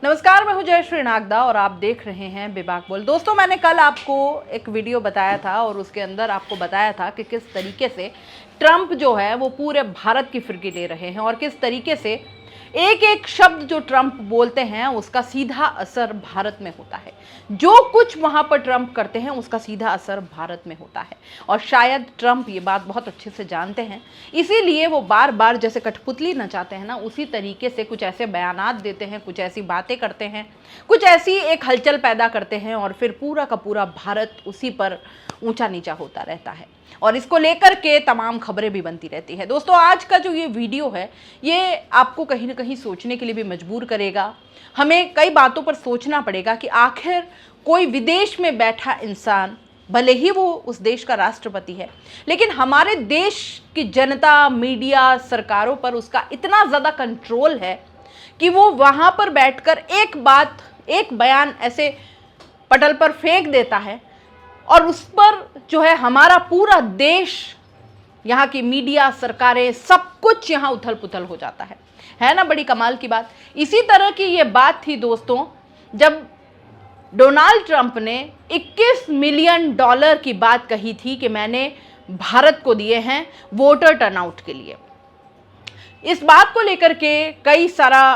नमस्कार, मैं हूं जयश्री नागदा और आप देख रहे हैं बेबाक बोल। दोस्तों, मैंने कल आपको एक वीडियो बताया था और उसके अंदर आपको बताया था कि किस तरीके से ट्रंप जो है वो पूरे भारत की फिरकी ले रहे हैं और किस तरीके से एक एक शब्द जो ट्रंप बोलते हैं उसका सीधा असर भारत में होता है। जो कुछ वहां पर ट्रंप करते हैं उसका सीधा असर भारत में होता है और शायद ट्रंप ये बात बहुत अच्छे से जानते हैं, इसीलिए वो बार बार जैसे कठपुतली नचाते हैं ना, उसी तरीके से कुछ ऐसे बयानात देते हैं, कुछ ऐसी बातें करते हैं, कुछ ऐसी एक हलचल पैदा करते हैं और फिर पूरा का पूरा भारत उसी पर ऊंचा नीचा होता रहता है और इसको लेकर के तमाम खबरें भी बनती रहती है। दोस्तों, आज का जो ये वीडियो है ये आपको कहीं ना कहीं सोचने के लिए भी मजबूर करेगा। हमें कई बातों पर सोचना पड़ेगा कि आखिर कोई विदेश में बैठा इंसान, भले ही वो उस देश का राष्ट्रपति है, लेकिन हमारे देश की जनता, मीडिया, सरकारों पर उसका इतना ज़्यादा कंट्रोल है कि वो वहाँ पर बैठकर एक बात, एक बयान ऐसे पटल पर फेंक देता है और उस पर जो है हमारा पूरा देश, यहाँ की मीडिया, सरकारें, सब कुछ यहाँ उथल पुथल हो जाता है ना। बड़ी कमाल की बात। इसी तरह की ये बात थी दोस्तों जब डोनाल्ड ट्रंप ने $21 मिलियन की बात कही थी कि मैंने भारत को दिए हैं वोटर टर्नआउट के लिए। इस बात को लेकर के कई सारा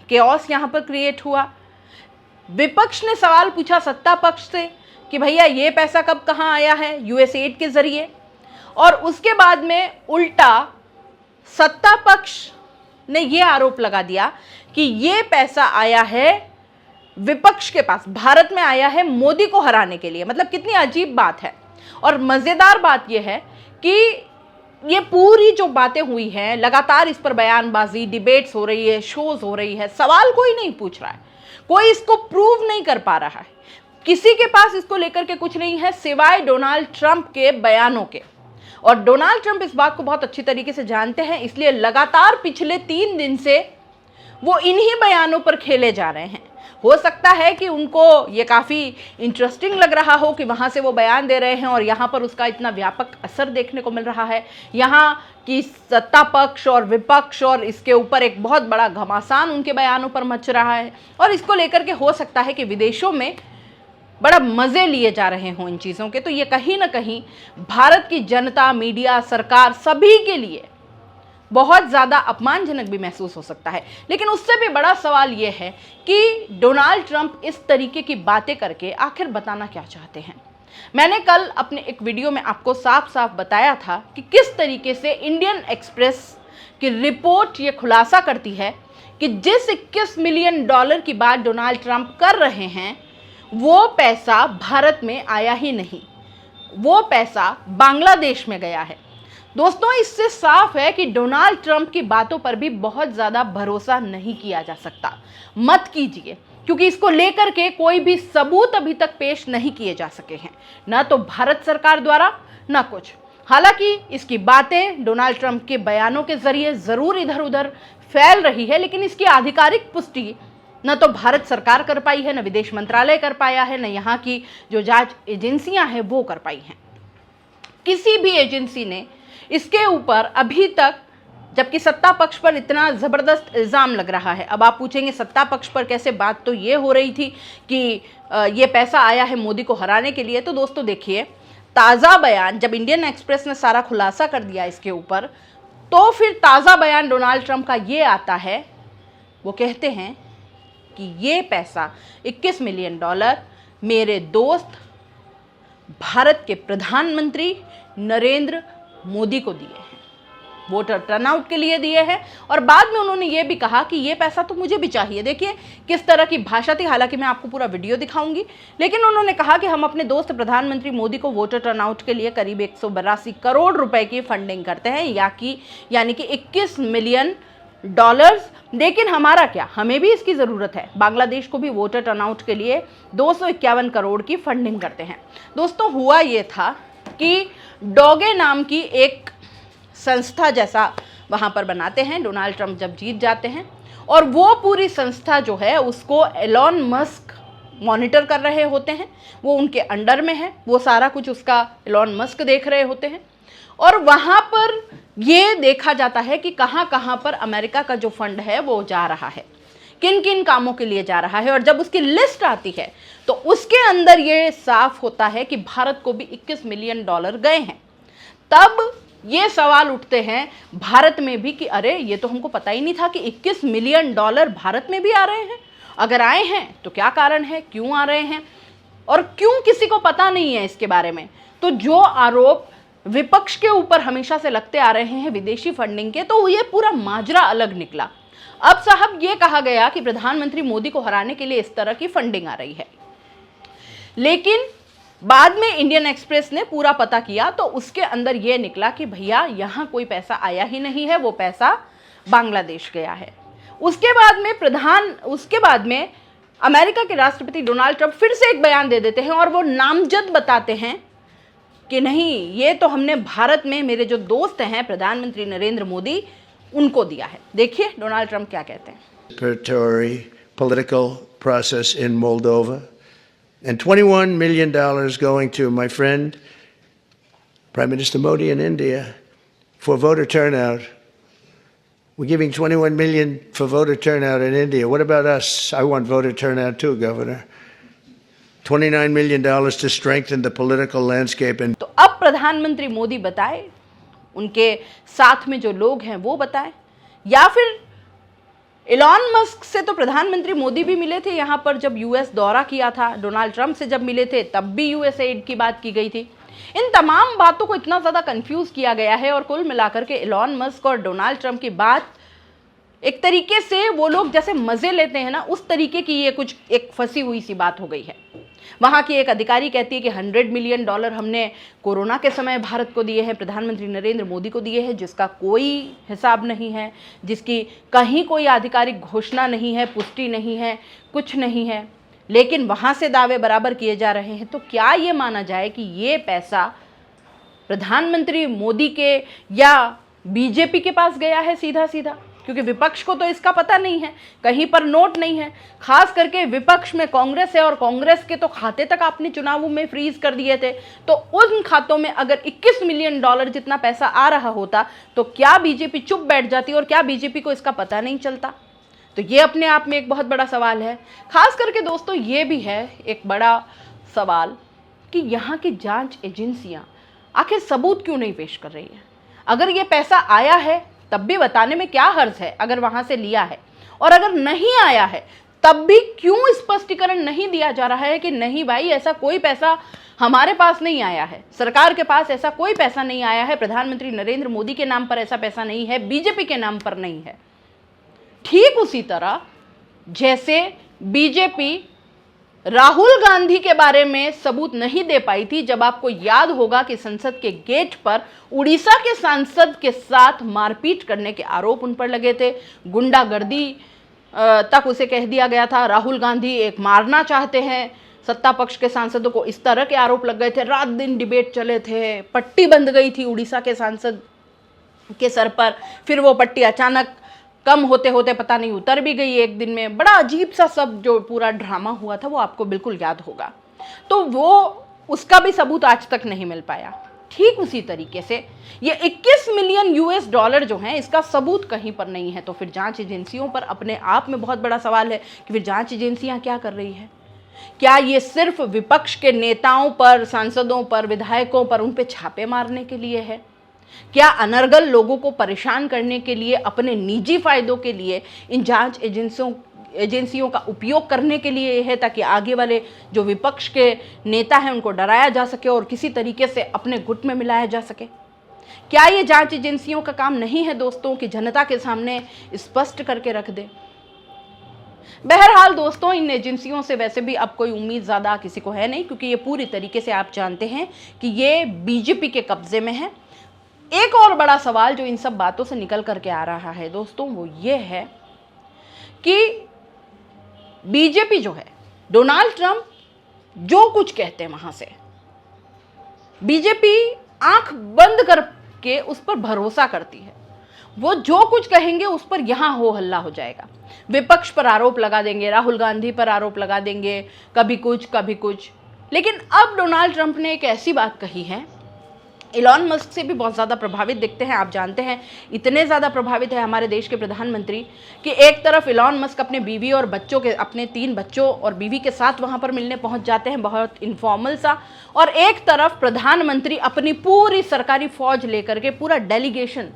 केओस यहाँ पर क्रिएट हुआ। विपक्ष ने सवाल पूछा सत्ता पक्ष से कि भैया ये पैसा कब कहाँ आया है यूएसएड के जरिए, और उसके बाद में उल्टा सत्ता पक्ष ने ये आरोप लगा दिया कि ये पैसा आया है विपक्ष के पास, भारत में आया है मोदी को हराने के लिए। मतलब कितनी अजीब बात है। और मज़ेदार बात यह है कि ये पूरी जो बातें हुई हैं, लगातार इस पर बयानबाजी, डिबेट्स हो रही है, शोज हो रही है, सवाल कोई नहीं पूछ रहा है, कोई इसको प्रूव नहीं कर पा रहा है, किसी के पास इसको लेकर के कुछ नहीं है सिवाय डोनाल्ड ट्रंप के बयानों के। और डोनाल्ड ट्रंप इस बात को बहुत अच्छी तरीके से जानते हैं, इसलिए लगातार पिछले 3 दिन से वो इन्हीं बयानों पर खेले जा रहे हैं। हो सकता है कि उनको ये काफ़ी इंटरेस्टिंग लग रहा हो कि वहाँ से वो बयान दे रहे हैं और यहाँ पर उसका इतना व्यापक असर देखने को मिल रहा है। यहाँ की सत्ता पक्ष और विपक्ष और इसके ऊपर एक बहुत बड़ा घमासान उनके बयानों पर मच रहा है और इसको लेकर के हो सकता है कि विदेशों में बड़ा मज़े लिए जा रहे हों इन चीज़ों के। तो ये कहीं ना कहीं भारत की जनता, मीडिया, सरकार, सभी के लिए बहुत ज़्यादा अपमानजनक भी महसूस हो सकता है। लेकिन उससे भी बड़ा सवाल ये है कि डोनाल्ड ट्रंप इस तरीके की बातें करके आखिर बताना क्या चाहते हैं। मैंने कल अपने एक वीडियो में आपको साफ साफ बताया था कि किस तरीके से इंडियन एक्सप्रेस की रिपोर्ट ये खुलासा करती है कि जिस $21 मिलियन की बात डोनाल्ड ट्रंप कर रहे हैं वो पैसा भारत में आया ही नहीं, वो पैसा बांग्लादेश में गया है। दोस्तों, इससे साफ है कि डोनाल्ड ट्रंप की बातों पर भी बहुत ज़्यादा भरोसा नहीं किया जा सकता। मत कीजिए, क्योंकि इसको लेकर के कोई भी सबूत अभी तक पेश नहीं किए जा सके हैं, ना तो भारत सरकार द्वारा ना कुछ। हालांकि इसकी बातें डोनाल्ड ट्रंप के बयानों के जरिए ज़रूर इधर उधर फैल रही है, लेकिन इसकी आधिकारिक पुष्टि न तो भारत सरकार कर पाई है, न विदेश मंत्रालय कर पाया है, न यहाँ की जो जांच एजेंसियां हैं वो कर पाई हैं। किसी भी एजेंसी ने इसके ऊपर अभी तक, जबकि सत्ता पक्ष पर इतना ज़बरदस्त इल्ज़ाम लग रहा है। अब आप पूछेंगे सत्ता पक्ष पर कैसे, बात तो ये हो रही थी कि ये पैसा आया है मोदी को हराने के लिए। तो दोस्तों देखिए, ताज़ा बयान जब इंडियन एक्सप्रेस ने सारा खुलासा कर दिया इसके ऊपर, तो फिर ताज़ा बयान डोनाल्ड ट्रंप का ये आता है, वो कहते हैं कि ये पैसा $21 मिलियन मेरे दोस्त भारत के प्रधानमंत्री नरेंद्र मोदी को दिए हैं, वोटर टर्नआउट के लिए दिए हैं। और बाद में उन्होंने ये भी कहा कि ये पैसा तो मुझे भी चाहिए। देखिए किस तरह की भाषा थी, हालांकि मैं आपको पूरा वीडियो दिखाऊंगी, लेकिन उन्होंने कहा कि हम अपने दोस्त प्रधानमंत्री मोदी को वोटर टर्नआउट के लिए करीब 182 करोड़ रुपए की फंडिंग करते हैं, यानी कि $21 मिलियन। लेकिन हमारा क्या, हमें भी इसकी ज़रूरत है। बांग्लादेश को भी वोटर टर्नआउट के लिए 251 करोड़ की फंडिंग करते हैं। दोस्तों, हुआ ये था कि डोगे नाम की एक संस्था जैसा वहाँ पर बनाते हैं डोनाल्ड ट्रंप जब जीत जाते हैं, और वो पूरी संस्था जो है उसको एलॉन मस्क मॉनिटर कर रहे होते हैं, वो उनके अंडर में है, वो सारा कुछ उसका एलॉन मस्क देख रहे होते हैं। और वहाँ पर ये देखा जाता है कि कहाँ कहाँ पर अमेरिका का जो फंड है वो जा रहा है, किन किन कामों के लिए जा रहा है। और जब उसकी लिस्ट आती है तो उसके अंदर ये साफ होता है कि भारत को भी 21 मिलियन डॉलर गए हैं। तब ये सवाल उठते हैं भारत में भी कि अरे ये तो हमको पता ही नहीं था कि 21 मिलियन डॉलर भारत में भी आ रहे हैं। अगर आए हैं तो क्या कारण है, क्यों आ रहे हैं, और क्यों किसी को पता नहीं है इसके बारे में। तो जो आरोप विपक्ष के ऊपर हमेशा से लगते आ रहे हैं विदेशी फंडिंग के, तो ये पूरा माजरा अलग निकला। अब साहब ये कहा गया कि प्रधानमंत्री मोदी को हराने के लिए इस तरह की फंडिंग आ रही है, लेकिन बाद में इंडियन एक्सप्रेस ने पूरा पता किया तो उसके अंदर यह निकला कि भैया यहां कोई पैसा आया ही नहीं है, वो पैसा बांग्लादेश गया है। उसके बाद में अमेरिका के राष्ट्रपति डोनाल्ड ट्रंप फिर से एक बयान दे देते हैं और वो नामजद बताते हैं कि नहीं, ये तो हमने भारत में मेरे जो दोस्त हैं प्रधानमंत्री नरेंद्र मोदी उनको दिया है। देखिए डोनाल्ड ट्रंप क्या कहते हैं। Political process in Moldova, and $21 million going to my friend Prime Minister Modi in India for voter turnout. We're giving 21 million for voter turnout in India. What about us? I want voter turnout too, Governor. $29 million to strengthen the political landscape. And तो अब प्रधानमंत्री मोदी बताए, उनके साथ में जो लोग हैं वो बताएं, या फिर एलॉन मस्क से तो प्रधानमंत्री मोदी भी मिले थे यहाँ पर जब यूएस दौरा किया था। डोनाल्ड ट्रंप से जब मिले थे तब भी यूएस एड की बात की गई थी। इन तमाम बातों को इतना ज़्यादा कंफ्यूज किया गया है और कुल मिलाकर के एलॉन मस्क और डोनाल्ड ट्रंप की बात एक तरीके से वो लोग जैसे मज़े लेते हैं ना, उस तरीके की ये कुछ एक फंसी हुई सी बात हो गई है। वहाँ की एक अधिकारी कहती है कि $100 मिलियन हमने कोरोना के समय भारत को दिए हैं, प्रधानमंत्री नरेंद्र मोदी को दिए हैं, जिसका कोई हिसाब नहीं है, जिसकी कहीं कोई आधिकारिक घोषणा नहीं है, पुष्टि नहीं है, कुछ नहीं है, लेकिन वहाँ से दावे बराबर किए जा रहे हैं। तो क्या ये माना जाए कि ये पैसा प्रधानमंत्री मोदी के या बीजेपी के पास गया है सीधा सीधा? क्योंकि विपक्ष को तो इसका पता नहीं है, कहीं पर नोट नहीं है। खास करके विपक्ष में कांग्रेस है और कांग्रेस के तो खाते तक आपने चुनावों में फ्रीज कर दिए थे। तो उन खातों में अगर $21 मिलियन जितना पैसा आ रहा होता तो क्या बीजेपी चुप बैठ जाती और क्या बीजेपी को इसका पता नहीं चलता? तो ये अपने आप में एक बहुत बड़ा सवाल है। खास करके दोस्तों ये भी है एक बड़ा सवाल कि यहाँ की जांच एजेंसियाँ आखिर सबूत क्यों नहीं पेश कर रही है। अगर ये पैसा आया है तब भी बताने में क्या हर्ज है अगर वहां से लिया है, और अगर नहीं आया है तब भी क्यों स्पष्टीकरण नहीं दिया जा रहा है कि नहीं भाई ऐसा कोई पैसा हमारे पास नहीं आया है, सरकार के पास ऐसा कोई पैसा नहीं आया है, प्रधानमंत्री नरेंद्र मोदी के नाम पर ऐसा पैसा नहीं है, बीजेपी के नाम पर नहीं है। ठीक उसी तरह जैसे बीजेपी राहुल गांधी के बारे में सबूत नहीं दे पाई थी, जब आपको याद होगा कि संसद के गेट पर उड़ीसा के सांसद के साथ मारपीट करने के आरोप उन पर लगे थे, गुंडागर्दी तक उसे कह दिया गया था, राहुल गांधी एक मारना चाहते हैं, सत्ता पक्ष के सांसदों को इस तरह के आरोप लग गए थे, रात दिन डिबेट चले थे, पट्टी बंध गई थी उड़ीसा के सांसद के सर पर, फिर वो पट्टी अचानक कम होते होते पता नहीं उतर भी गई एक दिन में। बड़ा अजीब सा सब जो पूरा ड्रामा हुआ था वो आपको बिल्कुल याद होगा। तो वो उसका भी सबूत आज तक नहीं मिल पाया। ठीक उसी तरीके से ये $21 मिलियन जो हैं इसका सबूत कहीं पर नहीं है। तो फिर जांच एजेंसियों पर अपने आप में बहुत बड़ा सवाल है कि फिर जांच एजेंसियां क्या कर रही है। क्या ये सिर्फ विपक्ष के नेताओं पर, सांसदों पर, विधायकों पर उन पे छापे मारने के लिए है? क्या अनर्गल लोगों को परेशान करने के लिए, अपने निजी फायदों के लिए इन जांच एजेंसियों का उपयोग करने के लिए है, ताकि आगे वाले जो विपक्ष के नेता हैं उनको डराया जा सके और किसी तरीके से अपने गुट में मिलाया जा सके? क्या ये जांच एजेंसियों का काम नहीं है दोस्तों कि जनता के सामने स्पष्ट करके रख दे? बहरहाल दोस्तों, इन एजेंसियों से वैसे भी अब कोई उम्मीद ज़्यादा किसी को है नहीं, क्योंकि ये पूरी तरीके से आप जानते हैं कि ये बीजेपी के कब्जे में है। एक और बड़ा सवाल जो इन सब बातों से निकल करके आ रहा है दोस्तों, वो ये है कि बीजेपी जो है, डोनाल्ड ट्रंप जो कुछ कहते हैं वहां से बीजेपी आंख बंद करके उस पर भरोसा करती है। वो जो कुछ कहेंगे उस पर यहां हो हल्ला हो जाएगा। विपक्ष पर आरोप लगा देंगे, राहुल गांधी पर आरोप लगा देंगे, कभी कुछ कभी कुछ। लेकिन अब डोनाल्ड ट्रंप ने एक ऐसी बात कही है इलॉन मस्क से भी बहुत ज़्यादा प्रभावित दिखते हैं। आप जानते हैं इतने ज़्यादा प्रभावित है हमारे देश के प्रधानमंत्री कि एक तरफ इलॉन मस्क अपने बीवी और बच्चों के अपने 3 बच्चों और बीवी के साथ वहाँ पर मिलने पहुँच जाते हैं, बहुत इनफॉर्मल सा, और एक तरफ प्रधानमंत्री अपनी पूरी सरकारी फौज लेकर के पूरा डेलीगेशन,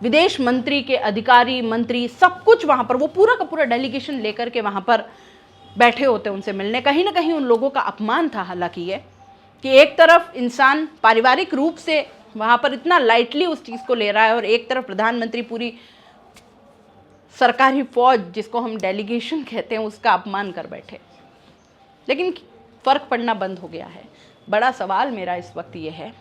विदेश मंत्री के अधिकारी मंत्री सब कुछ वहाँ पर, वो पूरा का पूरा डेलीगेशन लेकर के वहाँ पर बैठे होते हैं उनसे मिलने। कहीं ना कहीं उन लोगों का अपमान था हालांकि ये कि एक तरफ इंसान पारिवारिक रूप से वहाँ पर इतना लाइटली उस चीज़ को ले रहा है और एक तरफ प्रधानमंत्री पूरी सरकारी फौज, जिसको हम डेलीगेशन कहते हैं, उसका अपमान कर बैठे। लेकिन फ़र्क पड़ना बंद हो गया है। बड़ा सवाल मेरा इस वक्त ये है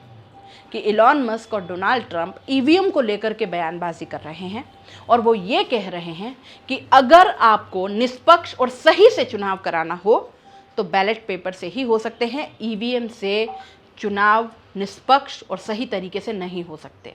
कि इलॉन मस्क और डोनाल्ड ट्रंप ईवीएम को लेकर के बयानबाजी कर रहे हैं और वो ये कह रहे हैं कि अगर आपको निष्पक्ष और सही से चुनाव कराना हो तो बैलेट पेपर से ही हो सकते हैं, ईवीएम से चुनाव निष्पक्ष और सही तरीके से नहीं हो सकते।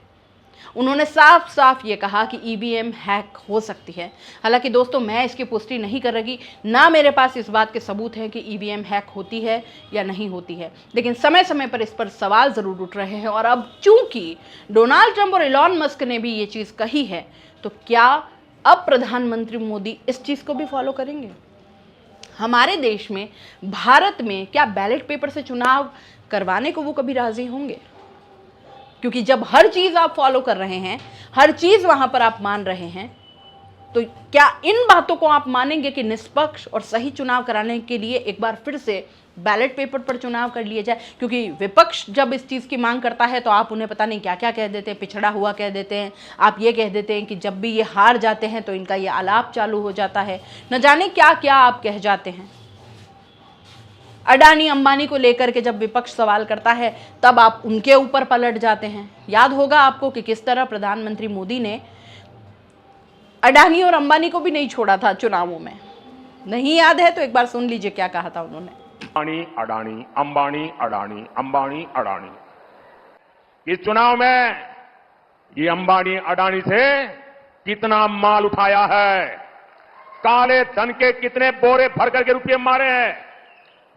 उन्होंने साफ साफ ये कहा कि ईवीएम हैक हो सकती है। हालांकि दोस्तों मैं इसकी पुष्टि नहीं कर रही, ना मेरे पास इस बात के सबूत हैं कि ईवीएम हैक होती है या नहीं होती है, लेकिन समय समय पर इस पर सवाल ज़रूर उठ रहे हैं। और अब चूंकि डोनाल्ड ट्रंप और इलॉन मस्क ने भी ये चीज़ कही है, तो क्या अब प्रधानमंत्री मोदी इस चीज़ को भी फॉलो करेंगे? हमारे देश में, भारत में क्या बैलेट पेपर से चुनाव करवाने को वो कभी राजी होंगे? क्योंकि जब हर चीज़ आप फॉलो कर रहे हैं, हर चीज़ वहाँ पर आप मान रहे हैं, तो क्या इन बातों को आप मानेंगे कि निष्पक्ष और सही चुनाव कराने के लिए एक बार फिर से बैलेट पेपर पर चुनाव कर लिए जाए? क्योंकि विपक्ष जब इस चीज़ की मांग करता है तो आप उन्हें पता नहीं क्या क्या कह देते हैं, पिछड़ा हुआ कह देते हैं। आप ये कह देते हैं कि जब भी ये हार जाते हैं तो इनका ये आलाप चालू हो जाता है, न जाने क्या क्या आप कह जाते हैं। अडानी अंबानी को लेकर के जब विपक्ष सवाल करता है तब आप उनके ऊपर पलट जाते हैं। याद होगा आपको कि किस तरह प्रधानमंत्री मोदी ने अडानी और अंबानी को भी नहीं छोड़ा था चुनावों में। नहीं याद है तो एक बार सुन लीजिए क्या कहा था उन्होंने। अडानी अडानी अंबानी अडानी अंबानी अडानी, इस चुनाव में ये अंबानी अडानी से कितना माल उठाया है, काले धन के कितने बोरे भर करके रुपये मारे हैं,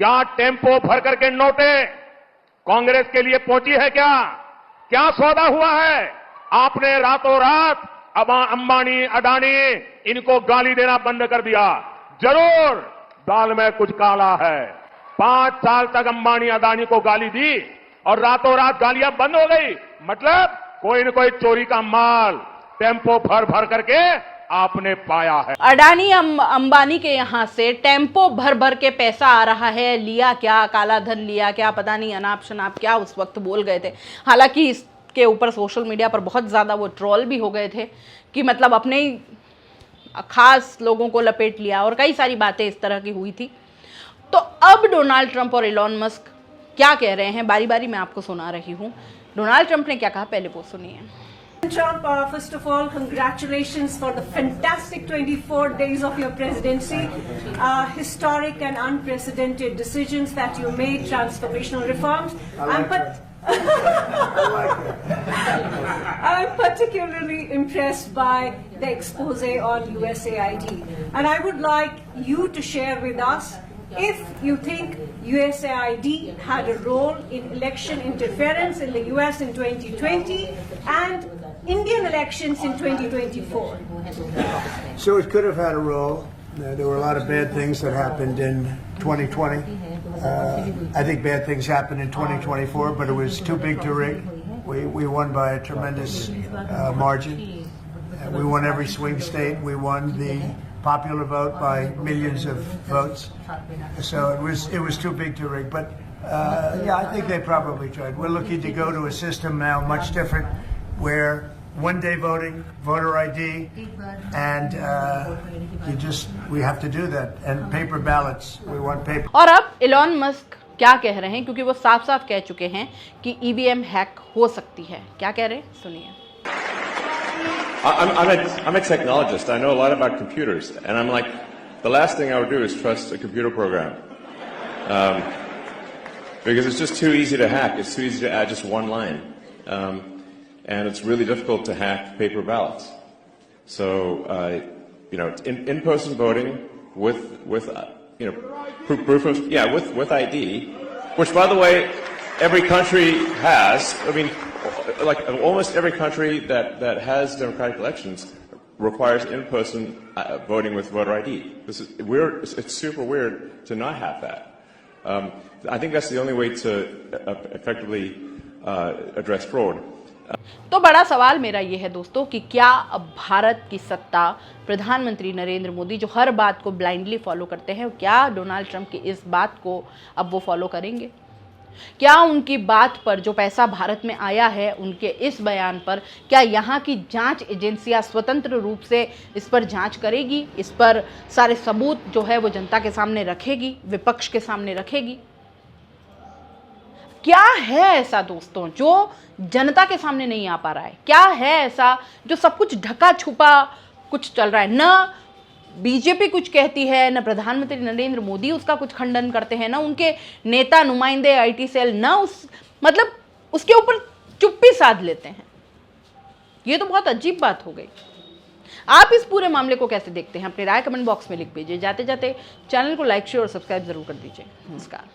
क्या टेम्पो भर करके नोटे कांग्रेस के लिए पहुंची है, क्या सौदा हुआ है? आपने रातों रात अब अंबानी अडानी इनको गाली देना बंद कर दिया। जरूर दाल में कुछ काला है। 5 साल तक अंबानी अडानी को गाली दी और रातों रात गालियां बंद हो गई। मतलब कोई न कोई चोरी का माल टेम्पो भर भर करके आपने पाया है। अडानी अंबानी के यहां से टेम्पो भर भर के पैसा आ रहा है। लिया क्या, काला धन लिया क्या, पता नहीं अनाप शनाप क्या उस वक्त बोल गए थे। हालांकि इसके ऊपर सोशल मीडिया पर बहुत ज़्यादा वो ट्रोल भी हो गए थे कि मतलब अपने ही खास लोगों को लपेट लिया और कई सारी बातें इस तरह की हुई थी। तो अब डोनाल्ड ट्रंप और इलॉन मस्क क्या कह रहे हैं, बारी बारी मैं आपको सुना रही हूँ। डोनाल्ड ट्रंप ने क्या कहा, पहले वो सुनिए। Trump, first of all, congratulations for the fantastic 24 days of your presidency. Historic and unprecedented decisions that you made, transformational reforms. I'm particularly impressed by the expose on USAID. And I would like you to share with us if you think USAID had a role in election interference in the US in 2020 and Indian elections in 2024. So it could have had a role. There were a lot of bad things that happened in 2020. I think bad things happened in 2024, but it was too big to rig. We won by a tremendous margin. We won every swing state. We won the popular vote by millions of votes. So it was too big to rig. But yeah, I think they probably tried. We're looking to go to a system now much different, where one-day voting, voter ID, and we have to do that. And paper ballots. We want paper. और अब Elon Musk क्या कह रहे हैं, क्योंकि वो साफ साफ कह चुके हैं कि ईवीएम हैक हो सकती है। क्या कह रहे हैं, सुनिए। I'm a technologist. I know a lot about computers, and I'm like, the last thing I would do is trust a computer program, because it's just too easy to hack. It's too easy to add just one line, and it's really difficult to hack paper ballots. So, in-person voting with proof of with ID, which by the way, every country has. I mean, like almost every country that has democratic elections requires in-person voting with voter ID. This is weird. It's super weird to not have that. I think that's the only way to effectively address fraud. तो बड़ा सवाल मेरा ये है दोस्तों कि क्या अब भारत की सत्ता प्रधानमंत्री नरेंद्र मोदी जो हर बात को ब्लाइंडली फॉलो करते हैं, क्या डोनाल्ड ट्रंप की इस बात को अब वो फॉलो करेंगे? क्या उनकी बात पर जो पैसा भारत में आया है, उनके इस बयान पर क्या यहाँ की जांच एजेंसियां स्वतंत्र रूप से इस पर जांच करेगी? इस पर सारे सबूत जो है वो जनता के सामने रखेगी, विपक्ष के सामने रखेगी? क्या है ऐसा दोस्तों जो जनता के सामने नहीं आ पा रहा है? क्या है ऐसा जो सब कुछ ढका छुपा कुछ चल रहा है? न बीजेपी कुछ कहती है, न प्रधानमंत्री नरेंद्र मोदी उसका कुछ खंडन करते हैं, न उनके नेता नुमाइंदे आईटी सेल न मतलब उसके ऊपर चुप्पी साध लेते हैं। ये तो बहुत अजीब बात हो गई। आप इस पूरे मामले को कैसे देखते हैं? अपनी राय कमेंट बॉक्स में लिख दीजिए। जाते जाते चैनल को लाइक शेयर और सब्सक्राइब जरूर कर दीजिए। नमस्कार।